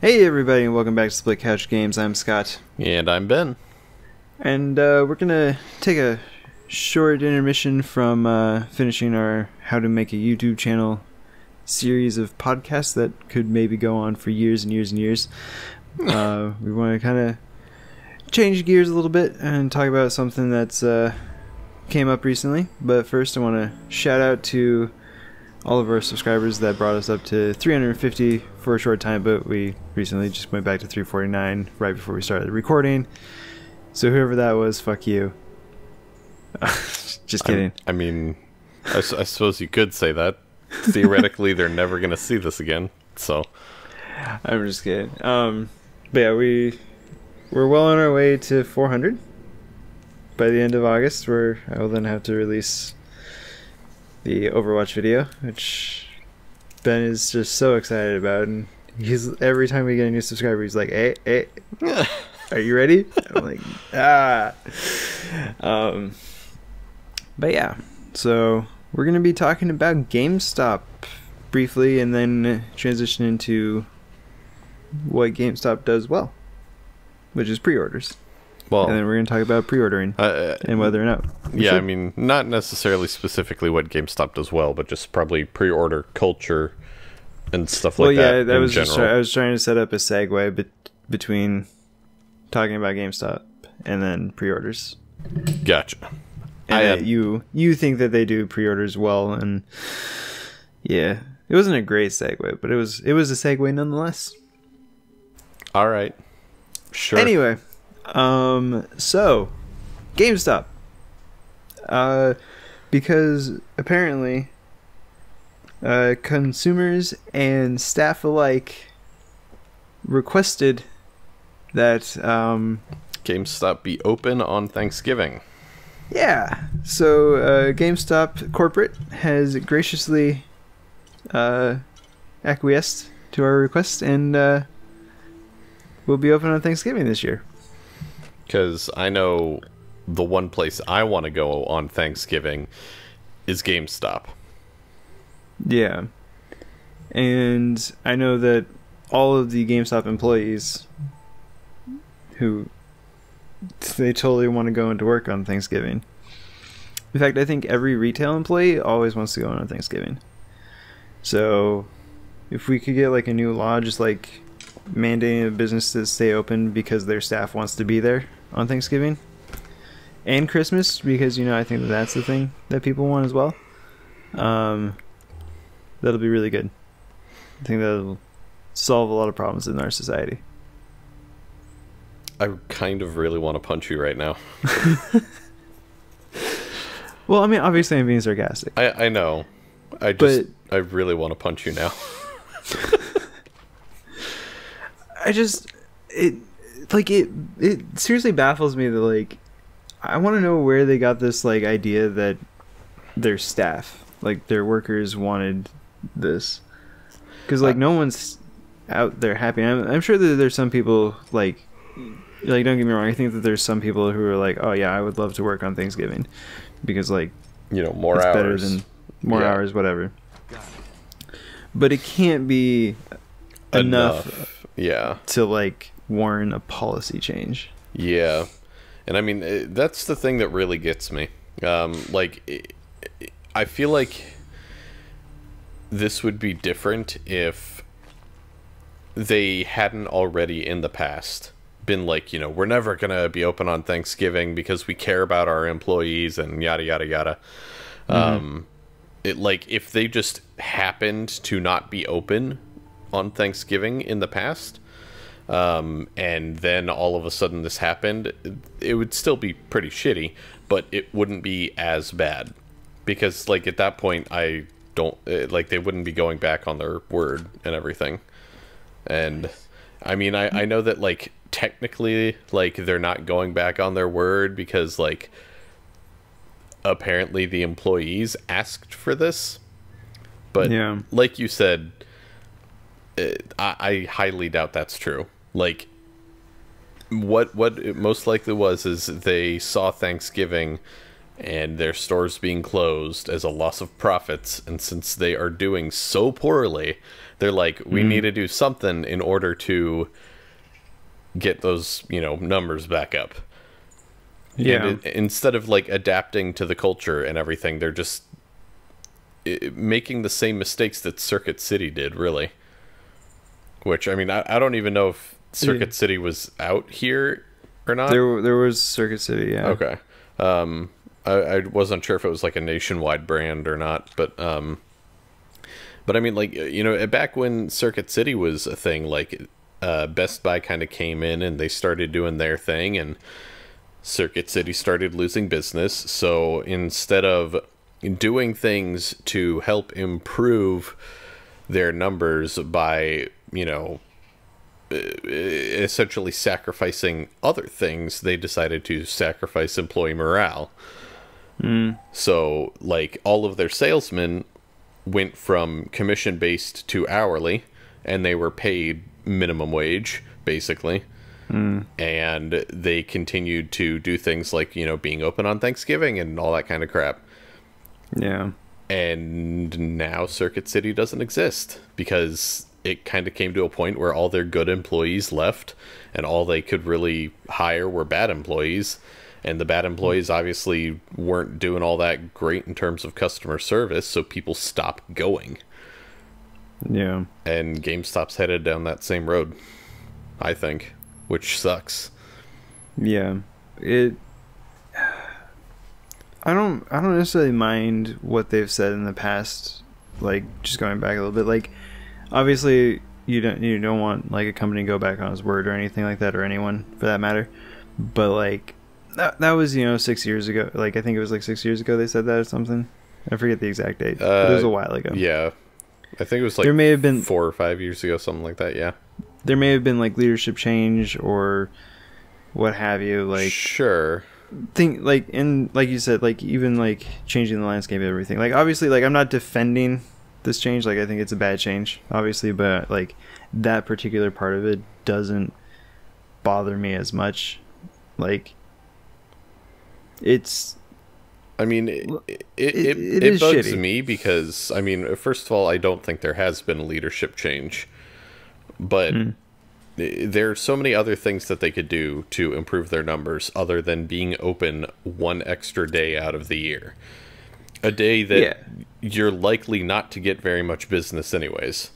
Hey everybody, and welcome back to Split Couch Games. I'm Scott, And I'm Ben. and we're gonna take a short intermission from finishing our How to Make a YouTube Channel series of podcasts that could maybe go on for years and years and years. We want to kind of change gears a little bit and talk about something that's came up recently. But first, I want to shout out to all of our subscribers that brought us up to 350 for a short time, but we recently just went back to 349 right before we started recording. So whoever that was, fuck you. Just kidding. I suppose you could say that. Theoretically, they're never going to see this again, so. I'm just kidding. But yeah, we're well on our way to 400. By the end of August, where I will then have to release the Overwatch video, which Ben is just so excited about, and every time we get a new subscriber, he's like, "Hey, are you ready?" I'm like, But yeah, so we're gonna be talking about GameStop briefly, and then transition into what GameStop does well, which is pre-orders. Well, and then we're going to talk about pre-ordering and whether or not. Yeah, I mean, not necessarily specifically what GameStop does well, but just probably pre-order culture and stuff like that. Well, yeah, that was just I was trying to set up a segue between talking about GameStop and then pre-orders. Gotcha. And you think that they do pre-orders well, and yeah, it wasn't a great segue, but it was a segue nonetheless. All right. Sure. Anyway. So, GameStop. Because apparently, consumers and staff alike requested that, GameStop be open on Thanksgiving. Yeah. So, GameStop corporate has graciously, acquiesced to our request, and, we'll be open on Thanksgiving this year. Because I know the one place I want to go on Thanksgiving is GameStop. Yeah. And I know that all of the GameStop employees they totally want to go into work on Thanksgiving. In fact, I think every retail employee always wants to go on Thanksgiving. So if we could get like a new law, just like mandating a business to stay open because their staff wants to be there on Thanksgiving and Christmas, because I think that's the thing that people want as well. That'll be really good. I think that'll solve a lot of problems in our society. I kind of really want to punch you right now. Well, I mean, obviously I'm being sarcastic. I know. I really want to punch you now. It seriously baffles me that, like, I want to know where they got this, like, idea that their staff, like, their workers wanted this. Because, like, no one's out there happy. I'm sure that there's some people, like, don't get me wrong, I think that there's some people who are like, oh, yeah, I would love to work on Thanksgiving. Because, like, more it's hours. better than more hours, whatever. But it can't be enough. Yeah. To, like, warrant a policy change. Yeah. And I mean, that's the thing that really gets me. I feel like this would be different if they hadn't already in the past been like, we're never going to be open on Thanksgiving because we care about our employees and yada, yada, yada. Mm-hmm. If they just happened to not be open on Thanksgiving in the past, and then all of a sudden this happened, it would still be pretty shitty, but it wouldn't be as bad, because like at that point they wouldn't be going back on their word and everything. And I mean, I know that, like, technically, like, they're not going back on their word because, like, apparently the employees asked for this, but yeah, like you said, I highly doubt that's true. Like, what it most likely was is they saw Thanksgiving and their stores being closed as a loss of profits. And since they are doing so poorly, they're like, we need to do something in order to get those, you know, numbers back up. Yeah. And instead of like adapting to the culture and everything, they're just making the same mistakes that Circuit City did, really. Which, I mean, I don't even know if Circuit City was out here or not. There was Circuit City, yeah. Okay. I wasn't sure if it was like a nationwide brand or not, but I mean, like, you know, back when Circuit City was a thing, like, Best Buy kind of came in and they started doing their thing, and Circuit City started losing business. So instead of doing things to help improve their numbers by, you know, essentially sacrificing other things, they decided to sacrifice employee morale. So, like, all of their salesmen went from commission-based to hourly, and they were paid minimum wage, basically. And they continued to do things like, you know, being open on Thanksgiving and all that kind of crap. Yeah. And now Circuit City doesn't exist because it kind of came to a point where all their good employees left, and all they could really hire were bad employees. And the bad employees obviously weren't doing all that great in terms of customer service, so people stopped going. Yeah. And GameStop's headed down that same road, I think, which sucks. Yeah. I don't necessarily mind what they've said in the past, like, just going back a little bit. Like, obviously you don't want, like, a company to go back on its word or anything like that, or anyone for that matter. But, like, that was, you know, 6 years ago. Like, I think it was like 6 years ago they said that or something. I forget the exact date, but it was a while ago. Yeah. I think it was like there may have been 4 or 5 years ago, something like that. Yeah. There may have been, like, leadership change or what have you. Like, sure. Think, like, in, like you said, like, even, like, changing the landscape of everything. Like, obviously, like, I'm not defending this change. Like, I think it's a bad change, obviously, but, like, that particular part of it doesn't bother me as much. Like, it's, I mean, it bugs shitty. Me because, I mean, first of all, I don't think there has been a leadership change, but there are so many other things that they could do to improve their numbers other than being open one extra day out of the year. A day that you're likely not to get very much business anyways.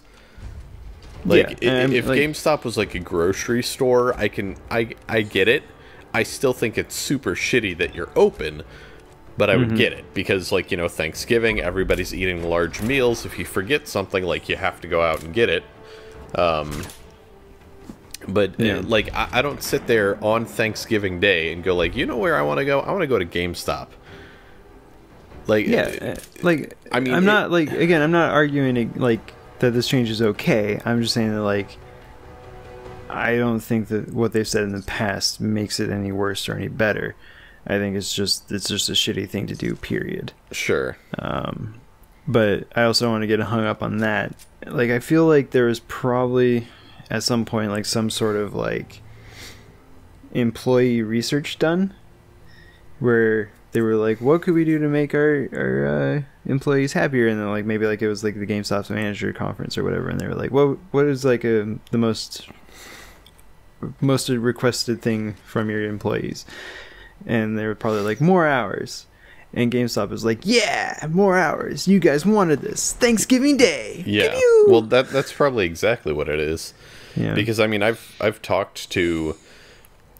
Like, if like, GameStop was like a grocery store, I get it. I still think it's super shitty that you're open, but I would get it because, like, you know, Thanksgiving, everybody's eating large meals. If you forget something, like, you have to go out and get it. But like, I don't sit there on Thanksgiving Day and go like, you know where I want to go? I want to go to GameStop. Like, like, I mean, I'm not, like, again, I'm not arguing like that this change is okay. I'm just saying that, like, I don't think that what they've said in the past makes it any worse or any better. I think it's just a shitty thing to do, period. Sure. But I also want to get hung up on that. Like, I feel like there was probably at some point, like, some sort of, like, employee research done where they were like, what could we do to make our employees happier? And then, like, maybe, like, it was like the GameStop's manager conference or whatever, and they were like, what is, like, the most requested thing from your employees? And they were probably like, more hours. And GameStop was like, yeah, more hours. You guys wanted this. Thanksgiving Day. Yeah. Well, that's probably exactly what it is. Yeah. Because, I mean, I've talked to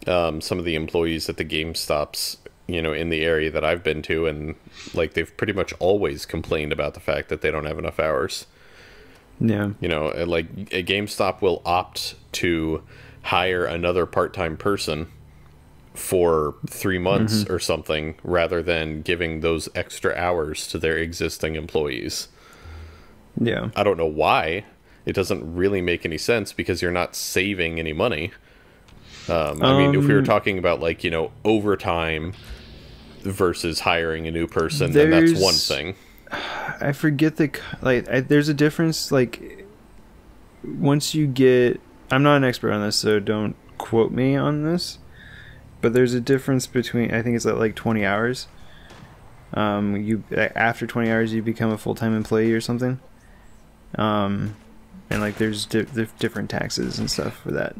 some of the employees at the GameStops, you know, in the area that I've been to, and, like, they've pretty much always complained about the fact that they don't have enough hours. Yeah. You know, like, a GameStop will opt to hire another part-time person for 3 months or something, rather than giving those extra hours to their existing employees. Yeah. I don't know why. It doesn't really make any sense because you're not saving any money. I mean, if we were talking about, like, you know, overtime versus hiring a new person, then that's one thing. I forget there's a difference, like, once you get, I'm not an expert on this, so don't quote me on this, but there's a difference between, I think it's like 20 hours, You after 20 hours you become a full-time employee or something. And like there's different taxes and stuff for that.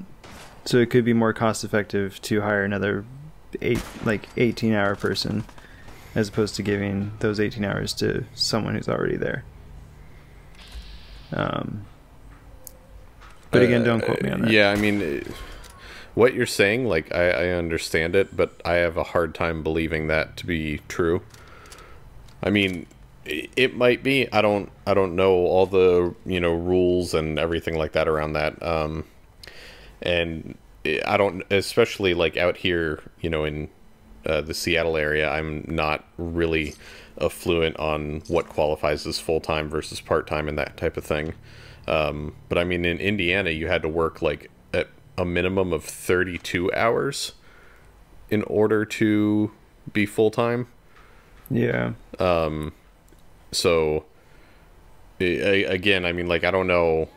So it could be more cost effective to hire another 18-hour person as opposed to giving those 18 hours to someone who's already there. But again, don't quote me on that. Yeah, I mean, what you're saying, like, I understand it, but I have a hard time believing that to be true. I mean, it might be. I don't know all the, rules and everything like that around that. And I don't, especially like out here, in the Seattle area, I'm not really fluent on what qualifies as full-time versus part-time and that type of thing. But I mean, in Indiana, you had to work like at a minimum of 32 hours in order to be full-time. Yeah. So again, I mean, like, I don't know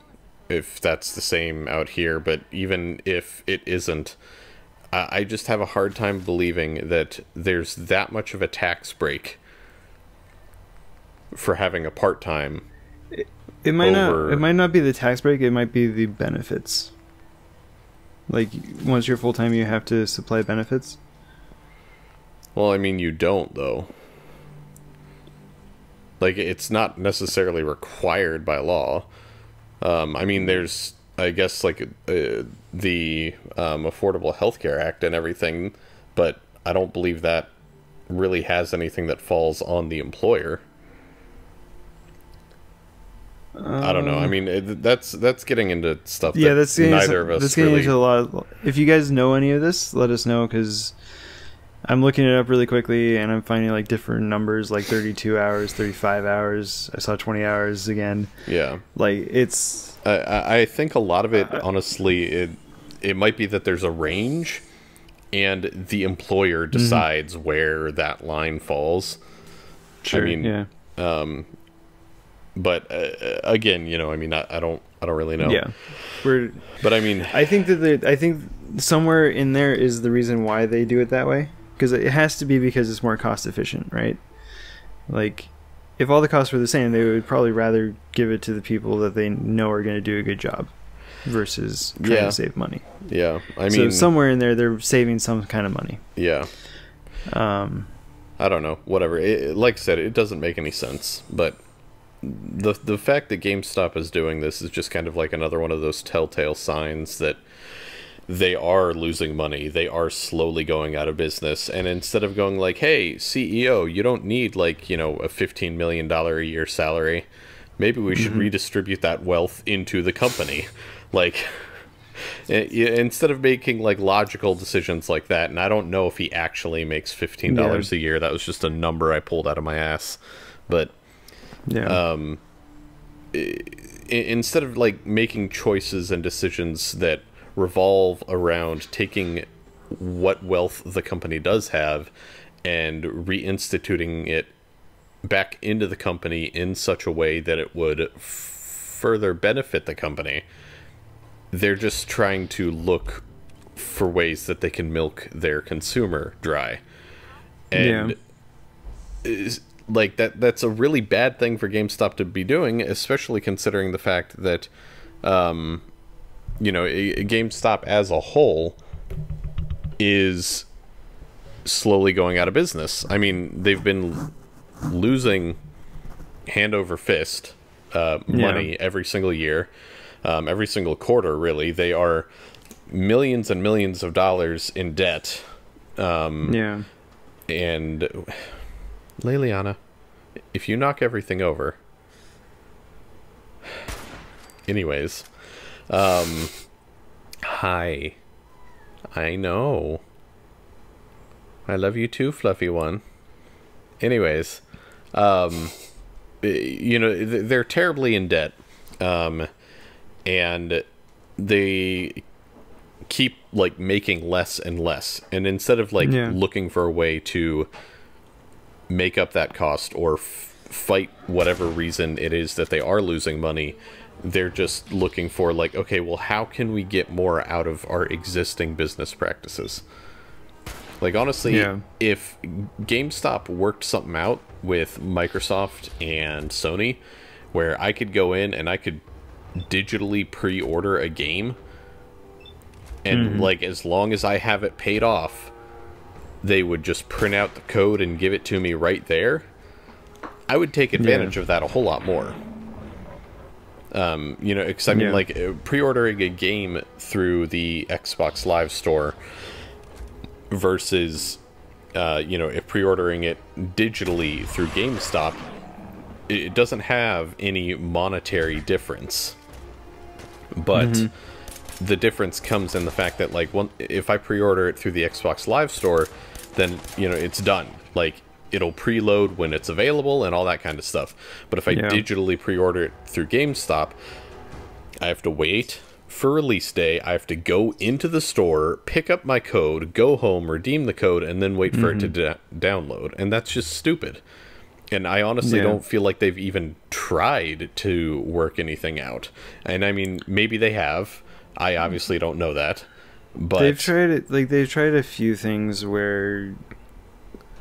if that's the same out here, but even if it isn't, I just have a hard time believing that there's that much of a tax break for having a part-time. It might not be the tax break, it might be the benefits. Like, once you're full-time, you have to supply benefits. Well, I mean, you don't, though. Like, it's not necessarily required by law. I mean, there's, I guess, like, the Affordable Health Care Act and everything, but I don't believe that really has anything that falls on the employer. I don't know. I mean, that's getting into stuff that neither of us that's getting into a lot of, if you guys know any of this, let us know, because I'm looking it up really quickly and I'm finding like different numbers, like 32 hours, 35 hours. I saw 20 hours again. Yeah. Like, it's... I think a lot of it, honestly, it might be that there's a range and the employer decides where that line falls. Sure, I mean, yeah. But again, I mean, I don't really know. Yeah, but I mean, I think somewhere in there is the reason why they do it that way, because it has to be because it's more cost efficient, right? Like, if all the costs were the same, they would probably rather give it to the people that they know are going to do a good job versus trying to save money. Yeah, I mean, so somewhere in there, they're saving some kind of money. Yeah. I don't know. Whatever. Like I said, it doesn't make any sense, but the fact that GameStop is doing this is just kind of like another one of those telltale signs that they are losing money. They are slowly going out of business. And instead of going like, hey, CEO, you don't need like, a $15 million a year salary. Maybe we should redistribute that wealth into the company. Like, instead of making like logical decisions like that. And I don't know if he actually makes $15 a year. That was just a number I pulled out of my ass. But yeah. Instead of like making choices and decisions that revolve around taking what wealth the company does have and reinstituting it back into the company in such a way that it would further benefit the company, they're just trying to look for ways that they can milk their consumer dry. And like that's a really bad thing for GameStop to be doing, especially considering the fact that GameStop as a whole is slowly going out of business. I mean, they've been losing hand over fist money every single year, every single quarter, really. They are millions and millions of dollars in debt. And Leliana, if you knock everything over... Anyways. Hi. I know. I love you too, fluffy one. Anyways. They're terribly in debt. And they keep, like, making less and less. And instead of, like, looking for a way to make up that cost or fight whatever reason it is that they are losing money, they're just looking for like, okay, well, how can we get more out of our existing business practices? Like, honestly, Yeah. if GameStop worked something out with Microsoft and Sony, where I could go in and I could digitally pre-order a game, and like, as long as I have it paid off, they would just print out the code and give it to me right there, I would take advantage of that a whole lot more. You know, because I mean, like, pre-ordering a game through the Xbox Live Store versus, you know, if pre-ordering it digitally through GameStop, it doesn't have any monetary difference. But the difference comes in the fact that, like, if I pre-order it through the Xbox Live Store, then, you know, it's done. Like, it'll preload when it's available and all that kind of stuff. But if I digitally pre-order it through GameStop, I have to wait for release day. I have to go into the store, pick up my code, go home, redeem the code, and then wait for it to download. And that's just stupid. And I honestly don't feel like they've even tried to work anything out. And I mean, maybe they have. I obviously don't know that. But they've tried it. Like, they've tried a few things where,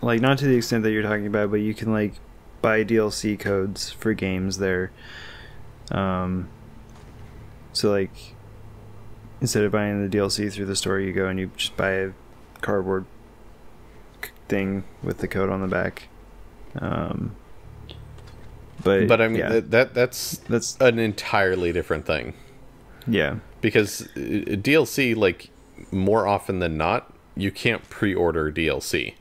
like, not to the extent that you're talking about, but you can, like, buy DLC codes for games there. So, like, instead of buying the DLC through the store, you go and you just buy a cardboard thing with the code on the back. But I mean, that's an entirely different thing. Yeah. Because DLC, like, more often than not, you can't pre-order DLC.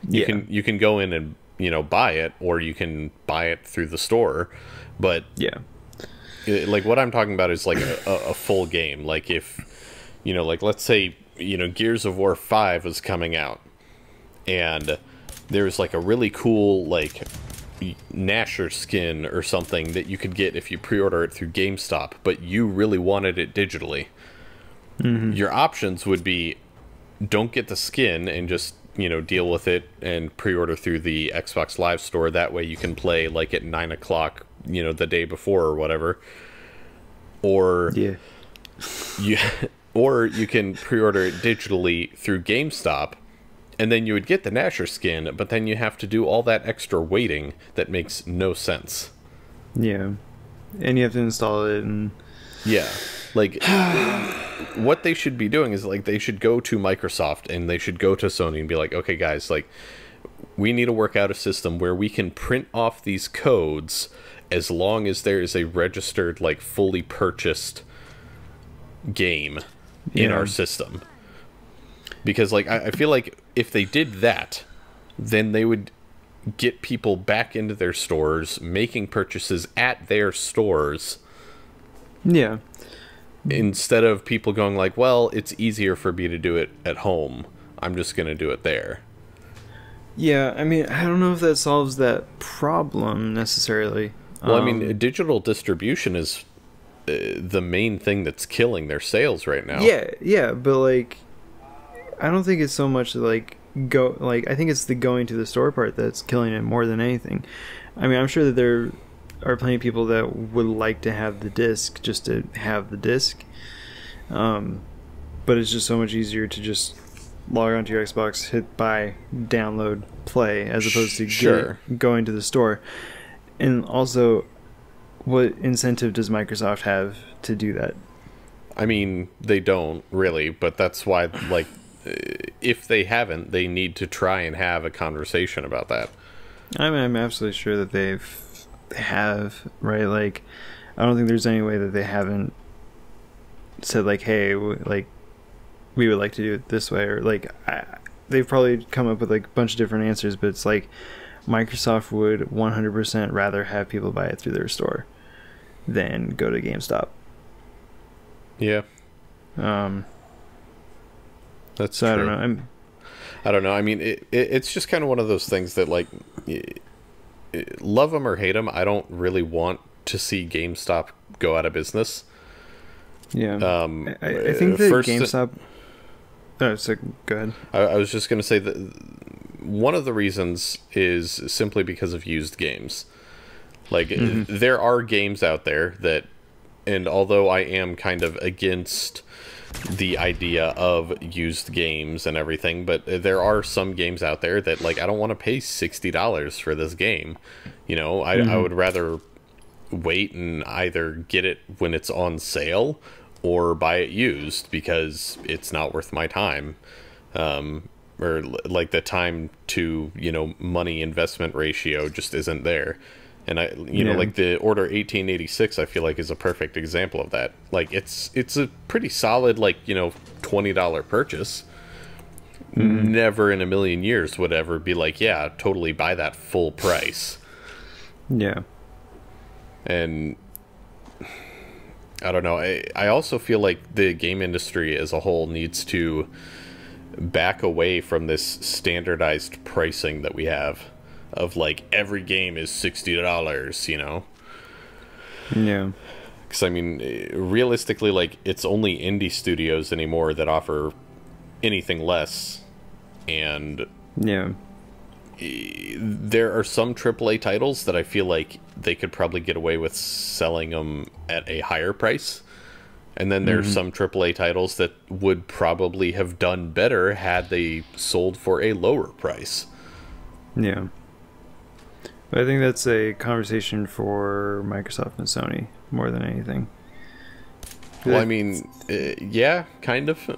You can go in and, you know, buy it, or you can buy it through the store. But like, what I'm talking about is like a full game. Like, if, you know, like, let's say, you know, Gears of War 5 was coming out, and there's like a really cool, like, Nasher skin or something that you could get if you pre-order it through GameStop, but you really wanted it digitally. Your options would be, don't get the skin and just, you know, deal with it and pre-order through the Xbox Live Store. That way you can play, like, at 9 o'clock, you know, the day before or whatever. Or or you can pre-order it digitally through GameStop, and then you would get the Nasher skin, but then you have to do all that extra waiting that makes no sense. Yeah. And you have to install it and... Yeah. Like, what they should be doing is, like, they should go to Microsoft and they should go to Sony and be like, okay, guys, like, we need to work out a system where we can print off these codes as long as there is a registered, like, fully purchased game in our system. Because, like, I feel like if they did that, then they would get people back into their stores, making purchases at their stores. Yeah. Instead of people going like, well, it's easier for me to do it at home, I'm just going to do it there. Yeah, I mean, I don't know if that solves that problem necessarily. Well, I mean, digital distribution is the main thing that's killing their sales right now. Yeah, but, like, I don't think it's so much, like, I think it's the going to the store part that's killing it more than anything. I mean, I'm sure that there are plenty of people that would like to have the disc just to have the disc. But it's just so much easier to just log onto your Xbox, hit buy, download, play, as opposed to going to the store. And also, what incentive does Microsoft have to do that? I mean, they don't really, but that's why, like, if they haven't, they need to try and have a conversation about that. I mean, I'm absolutely sure that they have, right? Like, I don't think there's any way that they haven't said, like, hey, like, we would like to do it this way, or, like, they've probably come up with, like, a bunch of different answers, but it's like Microsoft would 100% rather have people buy it through their store than go to GameStop. Yeah. That's so true. I don't know. I mean, it's just kind of one of those things that, like, love them or hate them, I don't really want to see GameStop go out of business. Yeah. I think that GameStop... Oh, so go ahead. I was just going to say that one of the reasons is simply because of used games. Like, there are games out there that... And although I am kind of against the idea of used games and everything, but there are some games out there that, like, I don't want to pay $60 for this game. You know, I would rather wait and either get it when it's on sale or buy it used, because it's not worth my time. Or like the time to, you know, money investment ratio just isn't there. And you know, like the Order 1886, I feel like is a perfect example of that. Like it's a pretty solid, like, you know, $20 purchase. Never in a million years would ever be like, yeah, totally buy that full price. Yeah. And I don't know. I also feel like the game industry as a whole needs to back away from this standardized pricing that we have of, like, every game is $60, you know? Yeah. Because, I mean, realistically, like, it's only indie studios anymore that offer anything less. And yeah, there are some AAA titles that I feel like they could probably get away with selling them at a higher price. And then there's some AAA titles that would probably have done better had they sold for a lower price. Yeah. But I think that's a conversation for Microsoft and Sony more than anything. Well, I mean, yeah, kind of.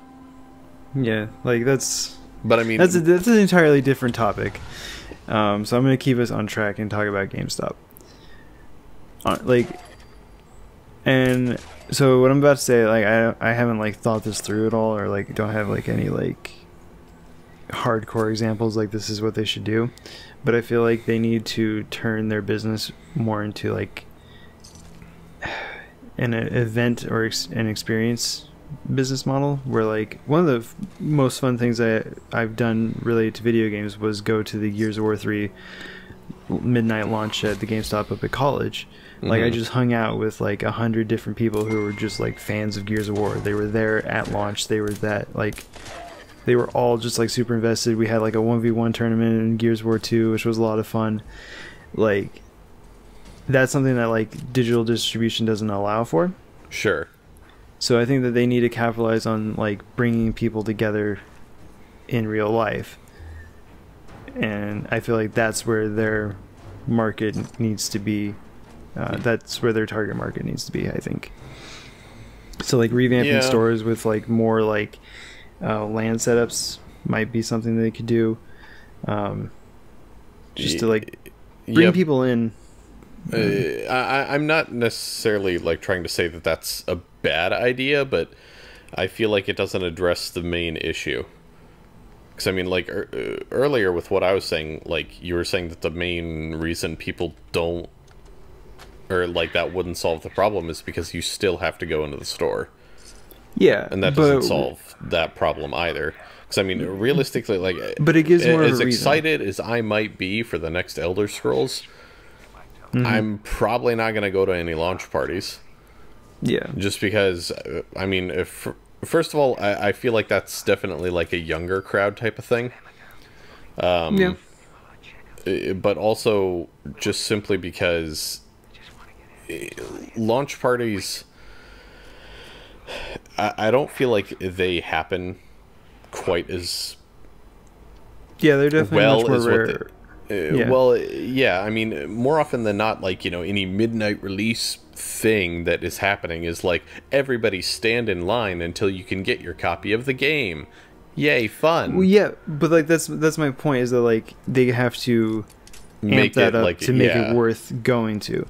Yeah, like that's... But I mean... That's an entirely different topic. So I'm going to keep us on track and talk about GameStop. And so what I'm about to say, like, I haven't, like, thought this through at all, or, like, don't have, like, any, like, hardcore examples, like, this is what they should do. But I feel like they need to turn their business more into, like, an event or an experience business model, where, like, one of the most fun things I've done related to video games was go to the Gears of War 3 midnight launch at the GameStop up at college. Like, I just hung out with, like, 100 different people who were just, like, fans of Gears of War. They were there at launch. They were they were all just, like, super invested. We had, like, a 1v1 tournament in Gears of War 2, which was a lot of fun. Like, that's something that, like, digital distribution doesn't allow for. Sure. So I think that they need to capitalize on, like, bringing people together in real life. And I feel like that's where their market needs to be. That's where their target market needs to be, I think. So, like, revamping stores with, like, more, like, land setups might be something they could do. Just to, like, bring people in. I'm not necessarily, like, trying to say that that's a bad idea, but I feel like it doesn't address the main issue. Because, I mean, like, earlier with what I was saying, like, you were saying that the main reason people don't, or, like, that wouldn't solve the problem is because you still have to go into the store. Yeah. And that doesn't solve that problem either. Because, I mean, realistically, like, but it gives more of a reason. As excited as I might be for the next Elder Scrolls, I'm probably not going to go to any launch parties. Yeah. Just because, I mean, first of all, I feel like that's definitely, like, a younger crowd type of thing. Yeah. But also, just simply because launch parties, I don't feel like they happen quite as they're definitely well much more as rare. Well, yeah, I mean, more often than not, like, you know, any midnight release thing that is happening is, like, everybody stand in line until you can get your copy of the game. Yay, fun. Well, yeah, but, like, that's my point, is that, like, they have to amp that up, like, to make it worth going to.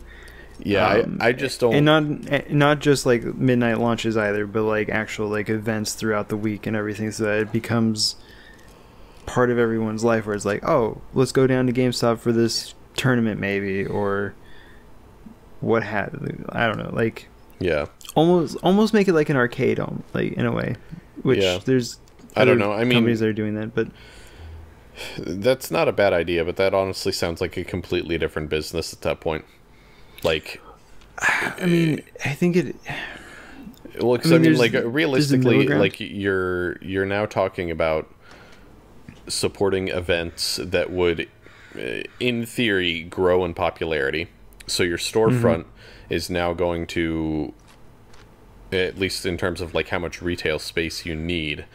Yeah, I just don't... And not just, like, midnight launches either, but, like, actual, like, events throughout the week and everything, so that it becomes part of everyone's life, where it's like, oh, let's go down to GameStop for this tournament maybe, or what I don't know, like, almost make it like an arcade, like, in a way, which there's I don't know, I mean, companies that are doing that, but that's not a bad idea, but that honestly sounds like a completely different business at that point. Like, I mean, I think it... Well, because, I mean, like, realistically, like, you're now talking about supporting events that would, in theory, grow in popularity. So your storefront is now going to at least in terms of like how much retail space you need,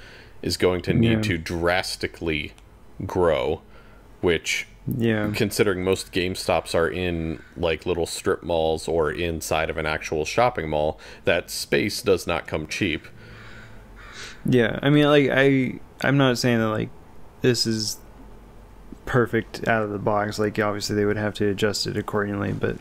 is going to need to drastically grow, which, considering most GameStops are in like little strip malls or inside of an actual shopping mall, that space does not come cheap. Yeah, I mean, like, I'm not saying that like this is perfect out of the box. Like, obviously they would have to adjust it accordingly, but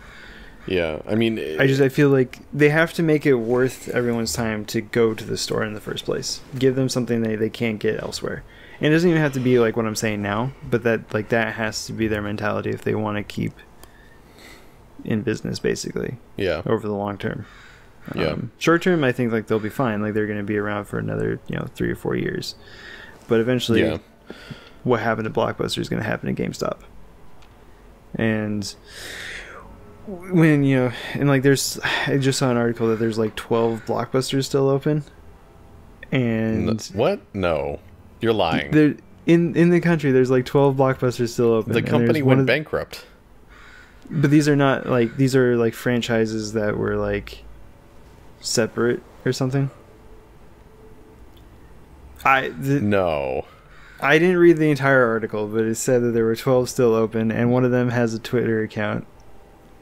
yeah, I mean, I feel like they have to make it worth everyone's time to go to the store in the first place. Give them something they can't get elsewhere. And it doesn't even have to be like what I'm saying now, but that has to be their mentality if they want to keep in business, basically. Yeah. Over the long term. Yeah. Short term, I think like they'll be fine. Like, they're going to be around for another 3 or 4 years. But eventually, what happened to Blockbuster is going to happen to GameStop. And when and like I just saw an article that there's like 12 Blockbusters still open, and what? No, you're lying. There in the country there's like 12 Blockbusters still open. The company went bankrupt. But these are not like, these are like franchises that were like separate or something. No, I didn't read the entire article, but it said that there were 12 still open, and one of them has a Twitter account.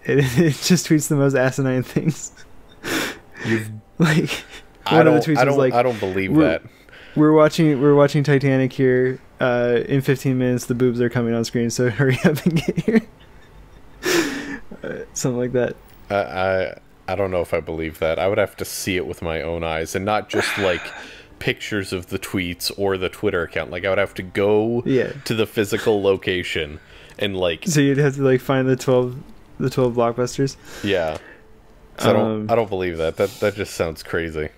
It just tweets the most asinine things. Like, one of the tweets was like, I don't believe that. We're watching Titanic here. In 15 minutes, the boobs are coming on screen, so hurry up and get here. Something like that. I don't know if I believe that. I would have to see it with my own eyes, and not just like pictures of the tweets or the Twitter account. Like, I would have to go to the physical location and like. So you'd have to like find the 12 Blockbusters. Yeah. So I don't believe that. That just sounds crazy.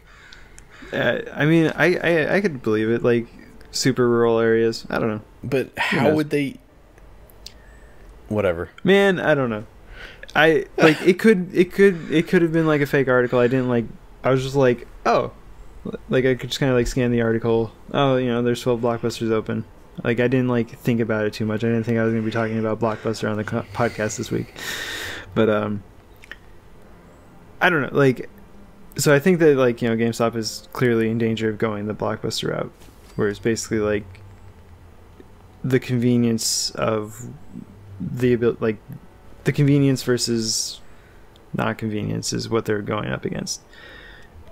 I mean, I could believe it. Like, super rural areas. I don't know. But how would they? Whatever. Man, I don't know. It could have been like a fake article. I was just like, oh, like I could just kind of like scan the article. Oh, there's 12 Blockbusters open. Like, I didn't like think about it too much. I didn't think I was going to be talking about Blockbuster on the podcast this week. But I don't know. Like, so I think that like GameStop is clearly in danger of going the Blockbuster route, where it's basically like the convenience of the convenience versus not convenience is what they're going up against.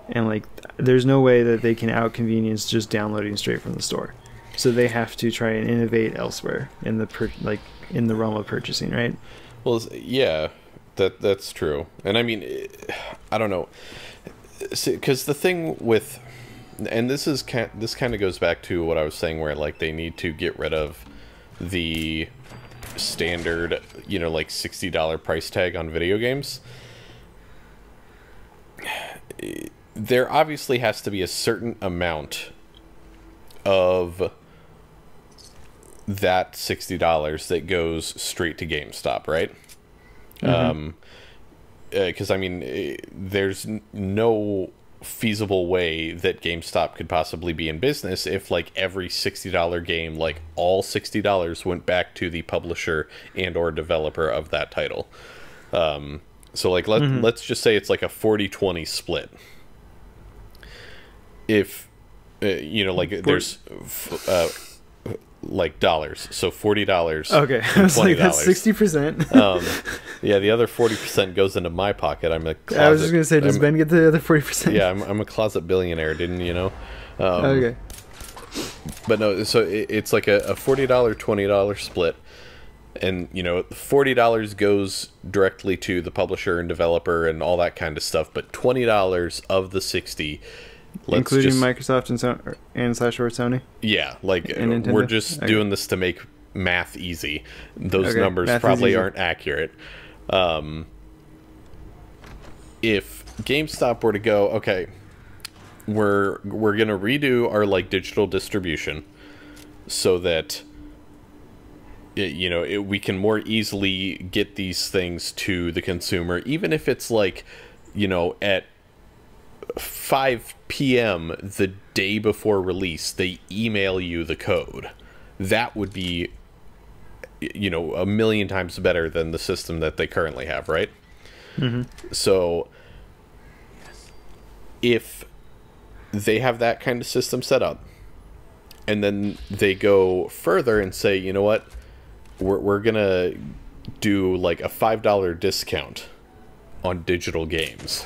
And like, there's no way that they can out convenience just downloading straight from the store. So they have to try and innovate elsewhere in the in the realm of purchasing, right? Well, yeah, that's true. And I mean, I don't know, because the thing with, and this kind of goes back to what I was saying, where like they need to get rid of the standard, like $60 price tag on video games. There obviously has to be a certain amount of that $60 that goes straight to GameStop, right? Because I mean, there's no feasible way that GameStop could possibly be in business if like every $60 game, like all $60 went back to the publisher and or developer of that title. So like let's just say it's like a 40-20 split. If like there's like dollars, so $40. Okay, I was like, that's 60%. Yeah, the other 40% goes into my pocket. I was just gonna say, does Ben get the other 40%? Yeah, I'm a closet billionaire, didn't you know? Okay. But no, so it's like a $40, $20 split, and $40 goes directly to the publisher and developer and all that kind of stuff. But $20 of the 60. Including Microsoft and / Sony? Yeah, like we're just doing this to make math easy. Those numbers probably aren't accurate. If GameStop were to go, okay, we're gonna redo our like digital distribution so that we can more easily get these things to the consumer, even if it's like at 5 p.m. the day before release, they email you the code. That would be, a million times better than the system that they currently have, right? So if they have that kind of system set up, and then they go further and say, you know what, we're gonna do like a $5 discount on digital games,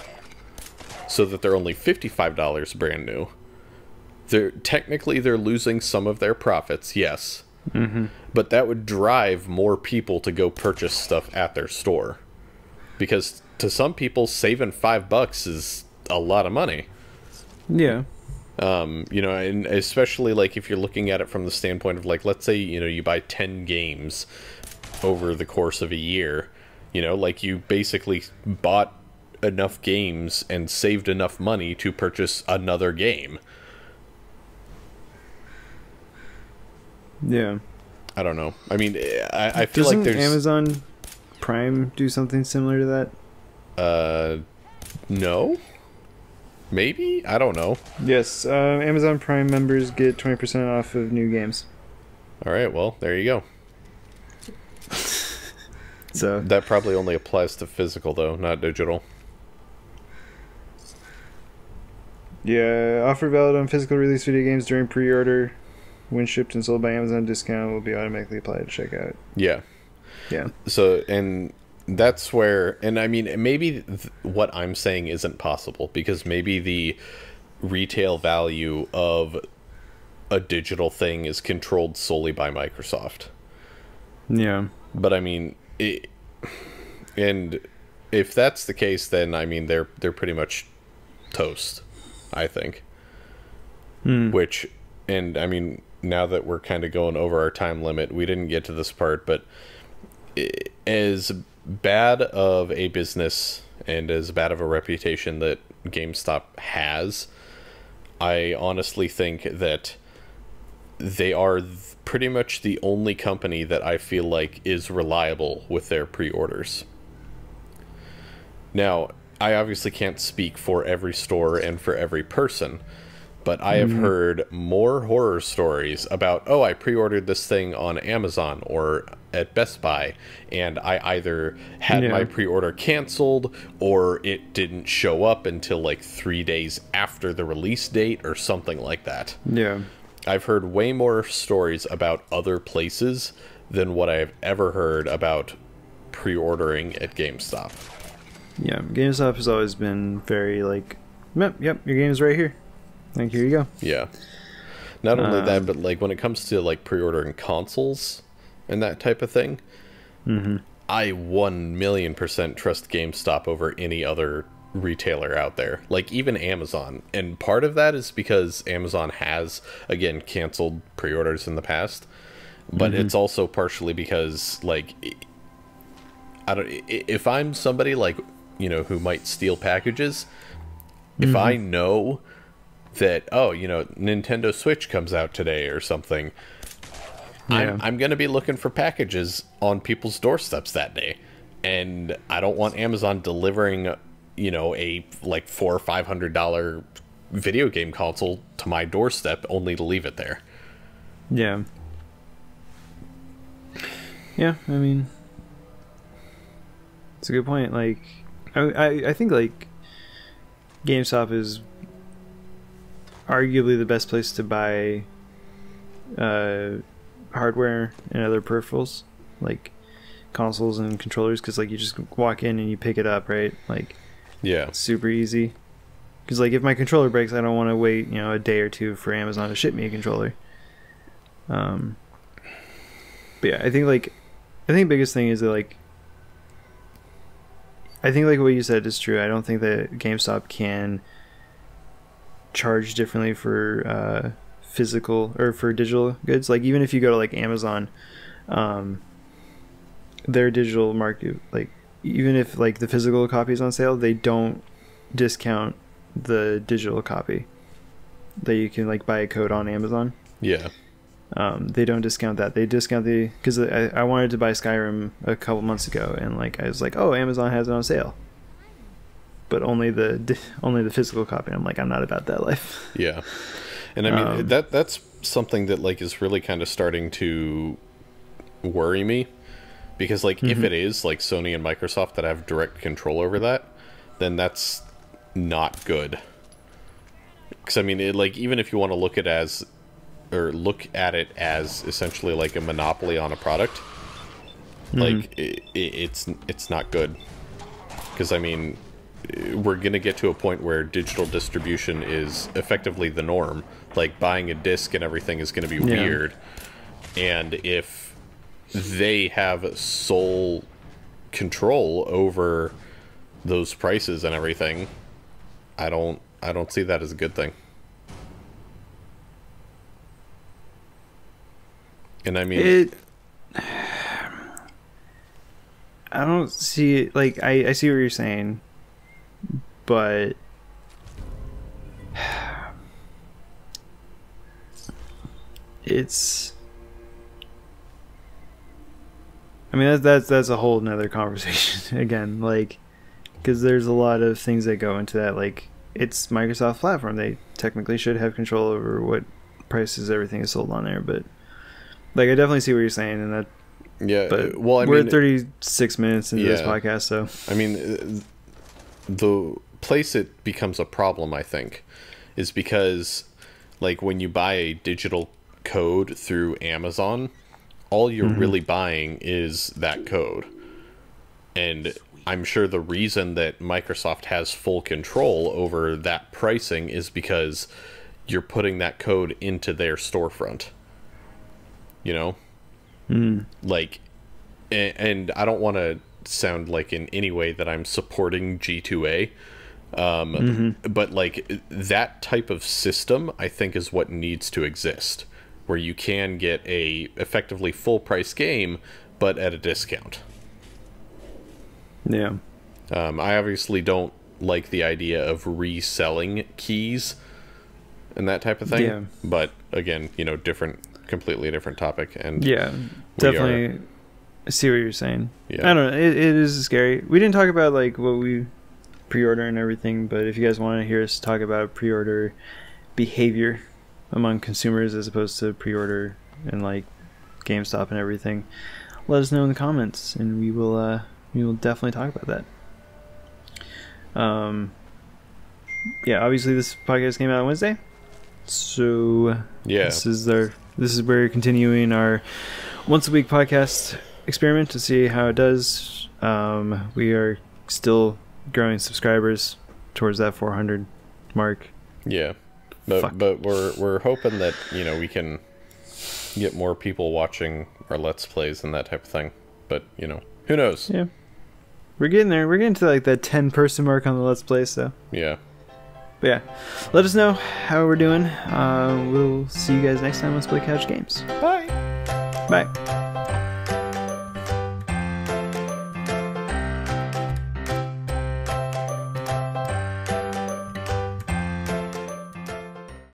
so that they're only $55 brand new. They're losing some of their profits, yes, but that would drive more people to go purchase stuff at their store, because to some people, saving $5 is a lot of money. Yeah. You know, and especially like if you're looking at it from the standpoint of like, let's say, you know, you buy 10 games over the course of a year, you know, like you basically bought enough games and saved enough money to purchase another game. Yeah. I don't know. I mean, I feel like there's... Amazon Prime do something similar to that? No? Maybe? I don't know. Yes, Amazon Prime members get 20% off of new games. Alright, well, there you go. So that probably only applies to physical, though, not digital. Yeah, offer valid on physical release video games during pre-order. When shipped and sold by Amazon, discount will be automatically applied to checkout. Yeah. Yeah. So, and that's where, and I mean, maybe what I'm saying isn't possible, because maybe the retail value of a digital thing is controlled solely by Microsoft. Yeah. But I mean, and if that's the case, then I mean, they're pretty much toast, I think. Which, and I mean, now that we're kind of going over our time limit, we didn't get to this part, but as bad of a business and as bad of a reputation that GameStop has, I honestly think that they are pretty much the only company that I feel like is reliable with their pre-orders. Now, I obviously can't speak for every store and for every person, but I have heard more horror stories about, oh, I pre-ordered this thing on Amazon or at Best Buy, and I either had my pre-order canceled or it didn't show up until like 3 days after the release date or something like that. Yeah. I've heard way more stories about other places than what I've ever heard about pre-ordering at GameStop. Yeah, GameStop has always been very like, yep, your game's right here. Like, here you go. Yeah. Not only that, but like when it comes to like pre-ordering consoles and that type of thing, I 1,000,000% trust GameStop over any other retailer out there. Like even Amazon. And part of that is because Amazon has, again, canceled pre-orders in the past. But it's also partially because like, if I'm somebody like, you know, who might steal packages, if I know that, oh, you know, Nintendo Switch comes out today or something, I'm going to be looking for packages on people's doorsteps that day. And I don't want Amazon delivering, you know, a like $400 or $500 video game console to my doorstep only to leave it there. Yeah. Yeah, I mean, it's a good point. Like, I think like GameStop is arguably the best place to buy hardware and other peripherals, like consoles and controllers, because like you just walk in and you pick it up, right? Like, yeah, it's super easy. Because like if my controller breaks, I don't want to wait, you know, a day or two for Amazon to ship me a controller. But yeah, I think the biggest thing is that like, I think like what you said is true. I don't think that GameStop can charge differently for physical or for digital goods. Like even if you go to like Amazon, their digital market, like even if like the physical copy is on sale, they don't discount the digital copy that you can like buy a code on Amazon. Yeah. They don't discount that. They discount because I wanted to buy Skyrim a couple months ago, and like I was like, oh, Amazon has it on sale, but only the physical copy. I'm like, I'm not about that life. Yeah, and I mean that's something that like is really kind of starting to worry me, because like if it is like Sony and Microsoft that have direct control over that, then that's not good. Because I mean, like, even if you want to look at it as essentially like a monopoly on a product, like it's not good. Because I mean, we're gonna get to a point where digital distribution is effectively the norm. Like, buying a disc and everything is gonna be weird. And if they have sole control over those prices and everything, I don't see that as a good thing. And I mean, I don't see it, like, I see what you're saying, but it's, I mean, that's a whole nother conversation again, like, because there's a lot of things that go into that. Like, it's Microsoft's platform, they technically should have control over what prices everything is sold on there. But like, I definitely see what you're saying, and that, yeah, but well, we're at 36 minutes into this yeah. podcast, so I mean, the place it becomes a problem, I think, is because, like, when you buy a digital code through Amazon, all you're really buying is that code. And I'm sure the reason that Microsoft has full control over that pricing is because you're putting that code into their storefront. You know? Like, and I don't want to sound like in any way that I'm supporting G2A, but like, that type of system, I think, is what needs to exist, where you can get a effectively full price game, but at a discount. yeah. I obviously don't like the idea of reselling keys and that type of thing. Yeah. But again, you know, completely different topic. And Yeah, definitely. I see what you're saying. Yeah. I don't know. It is scary. We didn't talk about like what we pre-order and everything, but if you guys want to hear us talk about pre-order behavior among consumers as opposed to pre-order and like GameStop and everything, let us know in the comments, and we will definitely talk about that. Yeah, obviously this podcast came out on Wednesday, so yeah, this is where we're continuing our once a week podcast experiment to see how it does. We are still growing subscribers towards that 400 mark. Yeah, but we're hoping that, you know, we can get more people watching our Let's Plays and that type of thing. But, you know, who knows? Yeah, we're getting there. We're getting to like that 10-person mark on the Let's Play. So yeah. But yeah, let us know how we're doing. We'll see you guys next time on Split Couch Games. Bye. Bye.